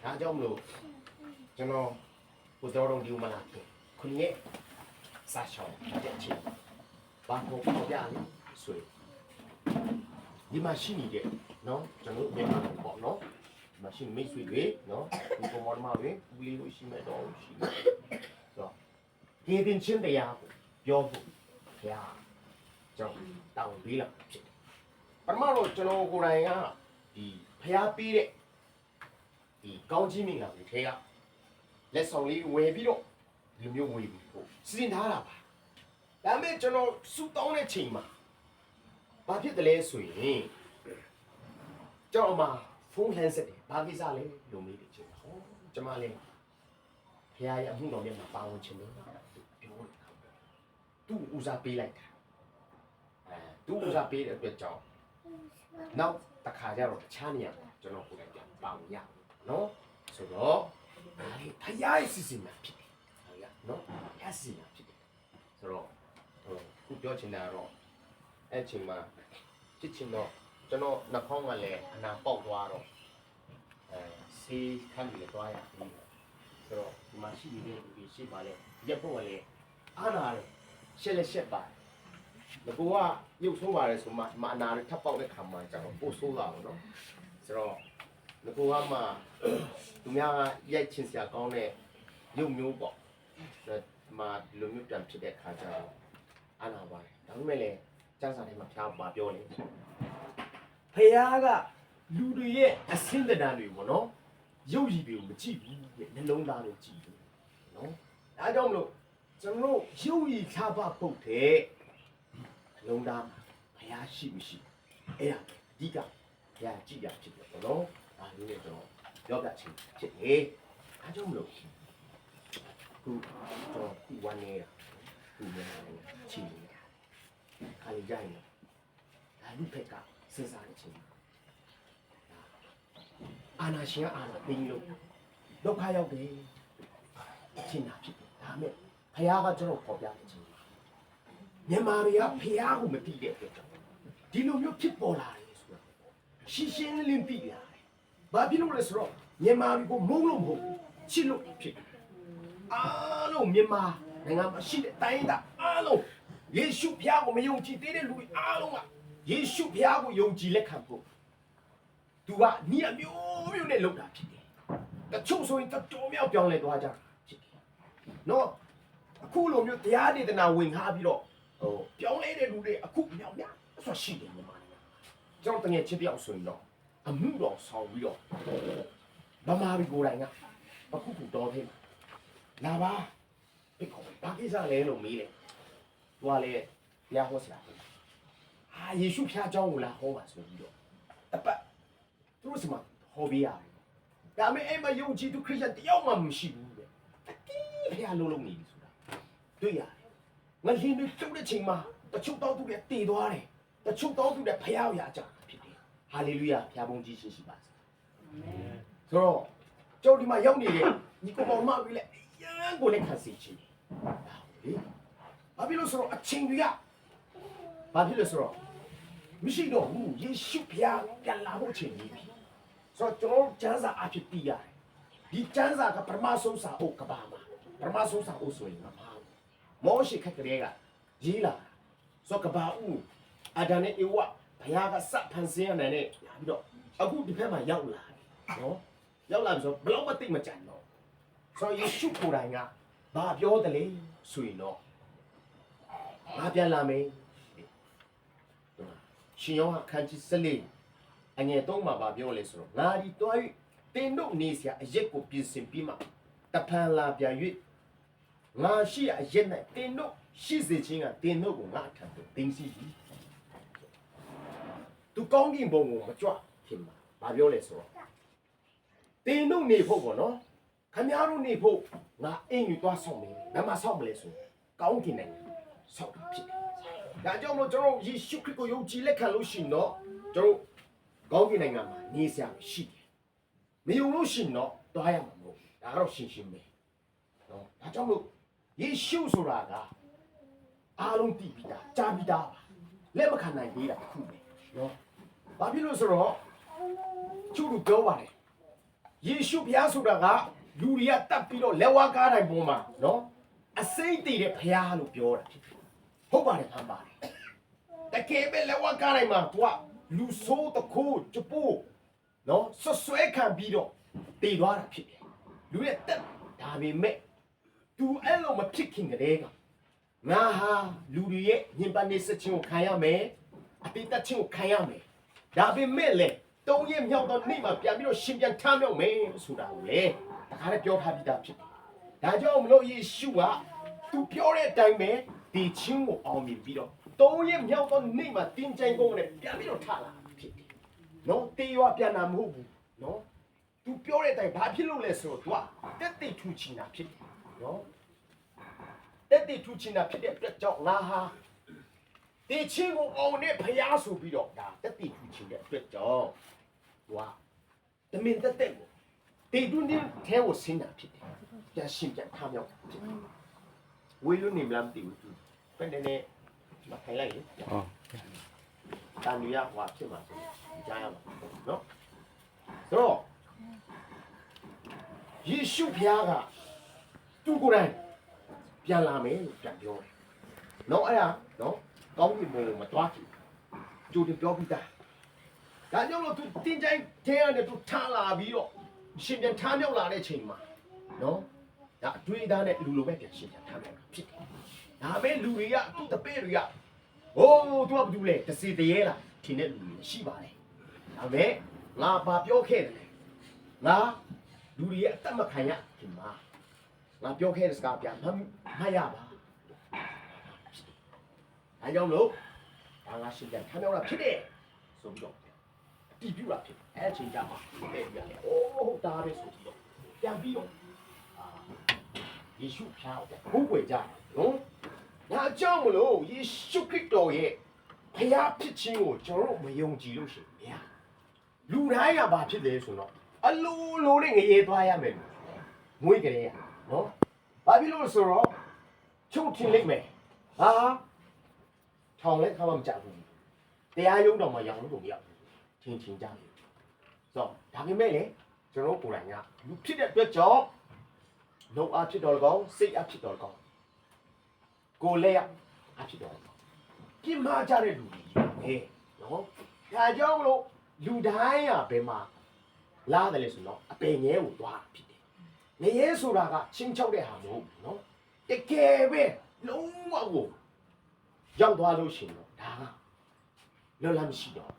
다 점로 저는 보도록 리우만할게 그게 사셔 됐지 바고 거기안 수이 이 마신이게 너 저는 내가 뭐 너? 마신 메수이 너? 이거 뭐 말해? 우리로 심해 너 심해 저 개든 친데야 여부 야 저တောင်းပြီးလာဖြစ်တယ်ပထမတော့ကျွန်တော်ကိုယ်တိုင်ကဒီဖျားပေးတဲ့ဒီကောင်းကြီးမင်္ဂလာတွေထဲကလက်ဆောင်လေးဝယ်ပြီးတော့ဒီလိုမျိုးဝယ်ပြီးဖို့စီစဉ်ထားတာပါဒါပေမဲ့ကျွန်တော်စူတောင်းတဲ့ချိန်မှာဘာဖြစ်တယ်လဲဆိုရင်ကျွန်တော်မှာဖုန်းဟန်ဆက်တယ်ဘာကိစ္စလဲလို့မေးတယ်ချင်းဟောကျွန်မလည်းဖျားရအမှုတော်ထဲမှာပါဝင်ခြင်းလို့ပြောတယ်သူ့ဦးစားပေးလိုက်တာသူ့ဦးစားပေးတဲ့အတွက်ကြောင့်နောက်တစ်ခါကျတော့တခြားနေရာမှာကျွန်တော်ကိုယ်တိုင်ပြန်ပေါင်ရနော်ဆိုတော့ဒါလေးဖျားရဲ့စီစဉ်မှာဖြစ်တယ်ဟုတ်လားနော်ဖျားစီစဉ်မှာဖြစ်တယ်ဆိုတော့ခုပြောချင်တာတော့အဲ့ချိန်မှာဖြစ်ချင်တော့ကျွန်တော်နှာခေါင်းကလည်းအနာပေါက်သွားတော့ဆေးခန်းကြီးလည်းသွားရပြီဆိုတော့ဒီမှာရှိနေတဲ့လူတွေရှိပါလေရက်ဖို့ကလည်းအားနာတယ်ရှက်လက်ရှက်ပါဘကူကရုပ်ဆိုးပါတယ်ဆိုမှမအနာထပ်ပေါက်တဲ့ခါမှာကျတော့ပို့ဆိုးတာပေါ့နော်ဆိုတော့ဘကူကမှသူများရိုက်ချင်စရာကောင်းတဲ့ရုပ်မျိုးပေါ့ဒီမှာဒီလိုမျိုးပြန်ဖြစ်တဲ့ခါကျတော့အာနာပါတယ်ဒါပေမဲ့လည်းကျန်းစာထဲမှာဖျားပါပြောနေဖျားကလူတွေရဲ့အစင်းတဏ္ဍာတွေပေါ့နော်ရုပ်ရည်တွေကိုမကြည့်ဘူးနှလုံးသားကိုကြည့်တယ်နော်ဒါကြောင့်မလို့ကျွန်တော်ရုပ်ရည်ခြားပါပုတ်တဲ့လုံးသားဘုရားရှိမရှိအဲ့ဒါအဓိကဘုရားကြည့်ရဖြစ်တယ်ပေါ့နော်ဒါလေးနဲ့ကျွန်တော်ပြောပြချင်ဖြစ်တယ်အားကြောင့်မလို့ခုကျွန်တော်ခုဝမ်းနေတာခုလည်းချီနေတာခါလေးကြိုင်ဒါလူဖက်ကစဉ်းစားနေချင်းအာနာရှင်အာနာသိလို့ဒုက္ခရောက်တယ်ချင်းတာဖြစ်တယ်ဒါမဲ့ဘုရားကကျွန်တော်ပေါ်ပြနေချင်းမြန်မာတွေကဖျားကိုမသိတဲ့အတွက်ကြောင့်ဒီလိုမျိုးဖြစ်ပေါ်လာတယ်ဆိုတာရှင်းရှင်းလင်းသိရတယ်။ဘာဖြစ်လို့လဲဆိုတော့မြန်မာတွေကိုမုန်းလို့မဟုတ်ဘူးချစ်လို့ဖြစ်တယ်။အားလုံးမြန်မာနိုင်ငံမှာရှိတဲ့တိုင်းသားအားလုံးယေရှုဖျားကိုမယုံကြည်သေးတဲ့လူတွေအားလုံးကယေရှုဖျားကိုယုံကြည်လက်ခံဖို့သူကညီအမျိုးမျိုးနဲ့လုပ်တာဖြစ်တယ်။တချို့ဆိုရင်တော်မြောက်ပြောင်းလဲသွားကြတာဖြစ်တယ်။နော်အခုလိုမျိုးတရားဒေသနာဝင်ထားပြီးတော့ပြောင်းလဲတဲ့လူတွေအခုမြောက်များဆိုရှိတယ်မြန်မာနိုင်ငံကျွန်တော်တကယ်ချစ်တယောက်ဆိုရင်တော့အမှုတော်ဆောင်ပြီးတော့ဗမာပြည်ကိုယ်တိုင်ကအခုတော်သေးလာပါဘယ်ကောင်ဘာကိစ္စလဲလို့မေးတယ်သူကလည်းတရားဟောဆရာယေရှုဖျားเจ้าကိုလာဟောပါဆိုပြီးတော့အပတ်သူတို့စမှာဟောပေးရတယ်ဒါပေမဲ့အဲ့မှာယုံကြည်သူခရစ်ယာန်တယောက်မှမရှိဘူးတဲ့ဖျားလုံးနေပြီဆိုတာတွေ့ရတယ်ငါလင်းတွေကျုပ်တဲ့ချိန်မှာတချို့တောင်းသူတွေတည်သွားတယ်တချို့တောင်းသူတွေဖျားရကြဖြစ်တယ်ဟာလေလုယာဖျားပုံကြီးရှိပါစေအာမင်ဆိုတော့ကျုပ်ဒီမှာရောက်နေတဲ့ညီကောင်မောင်မတွေလည်းအရန်ကိုလည်းခံစီချင်တယ်ဘာဖြစ်လို့ဆိုတော့အချိန်တွေကဘာဖြစ်လို့ဆိုတော့မရှိတော့ဘူးယေရှုဖျားပြန်လာဖို့အချိန်ကြီးပြီဆိုတော့ကျွန်တော်ကျမ်းစာအဖြစ်သိရတယ်ဒီကျမ်းစာကပထမဆုံးစာအုပ်ကဘာမှာပထမဆုံးစာအုပ်ဆိုရင်ငါမှာမောရှိခက်ကလေးကရေးလာဆိုကဘာဦးအာဒန်နဲ့ဧဝဘုရားကစဖန်ဆင်းရတဲ့ညာပြီးတော့အခုဒီဘက်မှာရောက်လာတယ်နော်ရောက်လာပြီဆိုဘလောက်မသိမကြံတော့ဆိုယေရှုကိုယ်တိုင်ကဘာပြောတယ်လဲဆိုရင်တော့ငါပြန်လာမယ်ရှင်ယောဟန်ခန်းကြီး14အငယ်3မှာဘာပြောလဲဆိုတော့ငါဒီတွား၍တင်တို့နေစရာအရက်ကိုပြင်ဆင်ပြီးမှတဖန်လာပြန်၍ငါရှိအရက်၌တင်တို့ရှိစေခြင်းကတင်တို့ကိုငါထံသို့တင်စီပြီသူကောင်းကင်ဘုံကိုမကြွဖြစ်မှာဘာပြောလဲဆိုတော့တင်တို့နေဖို့ပေါ့နော်ခမည်းတော်နေဖို့ငါအင်းယူသွားဆောင်မယ်ဘယ်မှာဆောင်မလဲဆိုကောင်းကင်နိုင်ငံဆောက်တာဖြစ်တယ်ဒါကြောင့်မို့ကျွန်တော်ယေရှုခရစ်ကိုယုံကြည်လက်ခံလို့ရှိရင်တော့ကျွန်တော်ကောင်းကင်နိုင်ငံမှာနေစရာရှိတယ်မယုံလို့ရှိရင်တော့တွားရမှာမဟုတ်ဘူးဒါကတော့ရှင်းရှင်းပဲနော်ဒါကြောင့်မို့ယေရှုဆိုတာကအားလုံးတည်ပြီးသားကြားပြီးသားပါလက်မခံနိုင်သေးတာတစ်ခုပဲနော်ဘာဖြစ်လို့ဆိုတော့ကျူတို့ပြောပါတယ် ယေရှုဘုရားဆိုတာကလူတွေကတတ်ပြီးတော့လက်ဝါးကားတိုင်းပေါ်မှာနော်အစိမ့်တည်တဲ့ဘုရားလို့ပြောတာဖြစ်တယ်ဟုတ်ပါတယ်မှန်ပါတယ်တကယ်ပဲလက်ဝါးကားတိုင်းမှာသူကလူဆိုးတခိုးကြပိုးနော်ဆွဲခံပြီးတော့တည်သွားတာဖြစ်တယ်လူရဲ့တက်ဒါပေမဲ့သူအဲ့လိုမဖြစ်ခင်ကတည်းကငါဟာလူတွေရဲ့ညင်ပန်းနေစချင်းကိုခံရမယ်အတိတ်တက်ချင်းကိုခံရမယ်ဒါပေမဲ့လေတုံးရဲ့မြောက်တော့နေ့မှာပြန်ပြီးတော့ရှင်ပြန်ထမြောက်မယ်ဆိုတာကိုလေတခါလည်းပြောထားပြီးသားဖြစ်တယ်ဒါကြောင့်မလို့ယေရှုကသူပြောတဲ့အတိုင်းပဲဒီချင်းကိုအောင်မြင်ပြီးတော့တုံးရဲ့မြောက်တော့နေ့မှာတင်းကြိုင်ကုန်နဲ့ပြန်ပြီးတော့ထလာဖြစ်တယ်နော်တေးရွာပြန်လာမဟုတ်ဘူးနော်သူပြောတဲ့အတိုင်းဘာဖြစ်လို့လဲဆိုတော့သူကတက်တိထူချင်တာဖြစ်တယ်နော်တက်တိထူချင်တာဖြစ်တဲ့အတွက်ကြောင့်ငါဟာဒီချင်းကိုအောင်နဲ့ဖျားဆိုပြီးတော့ဒါတက်တိထူချင်တဲ့အတွက်ကြောင့်ဝါတမင်တက်တဲ့ကိုတေတွင်းထဲကိုဆင်းတာဖြစ်တယ်ပြန်ရှင်းပြန်ထားမြောက်ဖြစ်တယ်ဝေးလို့နေမလားမသိဘူးသူပဲနေနေမခိုင်လိုက်လေဟုတ်တန်ရဟွာဖြစ်မှာဆိုကြားရမှာနော်ဆိုတော့ယေရှုဖျားကသူကိုယ်တိုင်ပြန်လာမယ်လို့ပြန်ပြောတယ်နော်အဲ့ဒါနော်ကောင်းကင်ဘုံကိုမတွားကြည့်ကြိုတင်ပြောပြီးသားဒါကြောင့်လို့သူတင်းကြိုင်ထဲကနေသူထားလာပြီးတော့ရှင်ပြန်ထားမြောက်လာတဲ့ချိန်မှာနော်ဒါအတွေ့အသားနဲ့လူလိုပဲပြန်ရှင်ပြန်ထားမြောက်လာဖြစ်တယ်ဒါပဲလူတွေကသူ့တပည့်တွေကဟိုးသူကဘာလုပ်လဲတစီတရေလားထင်တဲ့လူတွေရှိပါတယ်ဒါပေမဲ့ငါဘာပြောခဲ့တယ်ငါလူတွေရဲ့အသက်မခံရခင်မှာငါပြောခဲ့တဲ့စကားပြန်မရပါအဲကြောင့်လို့ဒါငါရှင်းပြန်ထားမြောက်လာဖြစ်တယ်ဆိုပြီးတော့အတီးပြူလာဖြစ်အဲချိန်ကြမှာတဲ့ပြရတယ်အိုးဒါပဲဆိုပြီးတော့ပြန်ပြီးတော့ယေရှုဖျားကိုဘုံွယ်ကြတယ်နော်ဒါအကြောင်းမလို့ယေရှုခရစ်တော်ရဲ့ဖျားဖြစ်ခြင်းကိုကျွန်တော်တို့မယုံကြည်လို့ရှိရင်လူတိုင်းကဘာဖြစ်တယ်ဆိုတော့အလိုလိုနဲ့ငရေသွားရမယ်မွေးကြတယ်နော်ဘာဖြစ်လို့ဆိုတော့ချုပ်ထင်လိုက်မယ်ဟာထောင်လဲခါမှမကြဘူးတရားရုံးတော်မှာရောင်လို့မရဘူးထင်ကြတယ်ဆိုတော့ဒါပေမဲ့လေကျွန်တော်ကိုယ်တိုင်ကလူဖြစ်တဲ့အတွက်ကြောင့်နှုတ်အားဖြစ်တော်ကောင်းစိတ်အားဖြစ်တော်ကောင်းကိုယ်လက်အားဖြစ်တော်ကောင်းပြင်းမာကြတဲ့လူတွေဟဲ့နော်ဒါကြောင့်မလို့လူတိုင်းကဘယ်မှာလားတယ်လေဆိုတော့အပင်ငဲကိုသွားဖြစ်တယ်ငရဲဆိုတာကချင်းချောက်တဲ့ဟာမဟုတ်ဘူးနော်တကယ်ပဲလုံးဝကိုရောက်သွားလို့ရှိရင်တော့ဒါကလွတ်လပ်မရှိတော့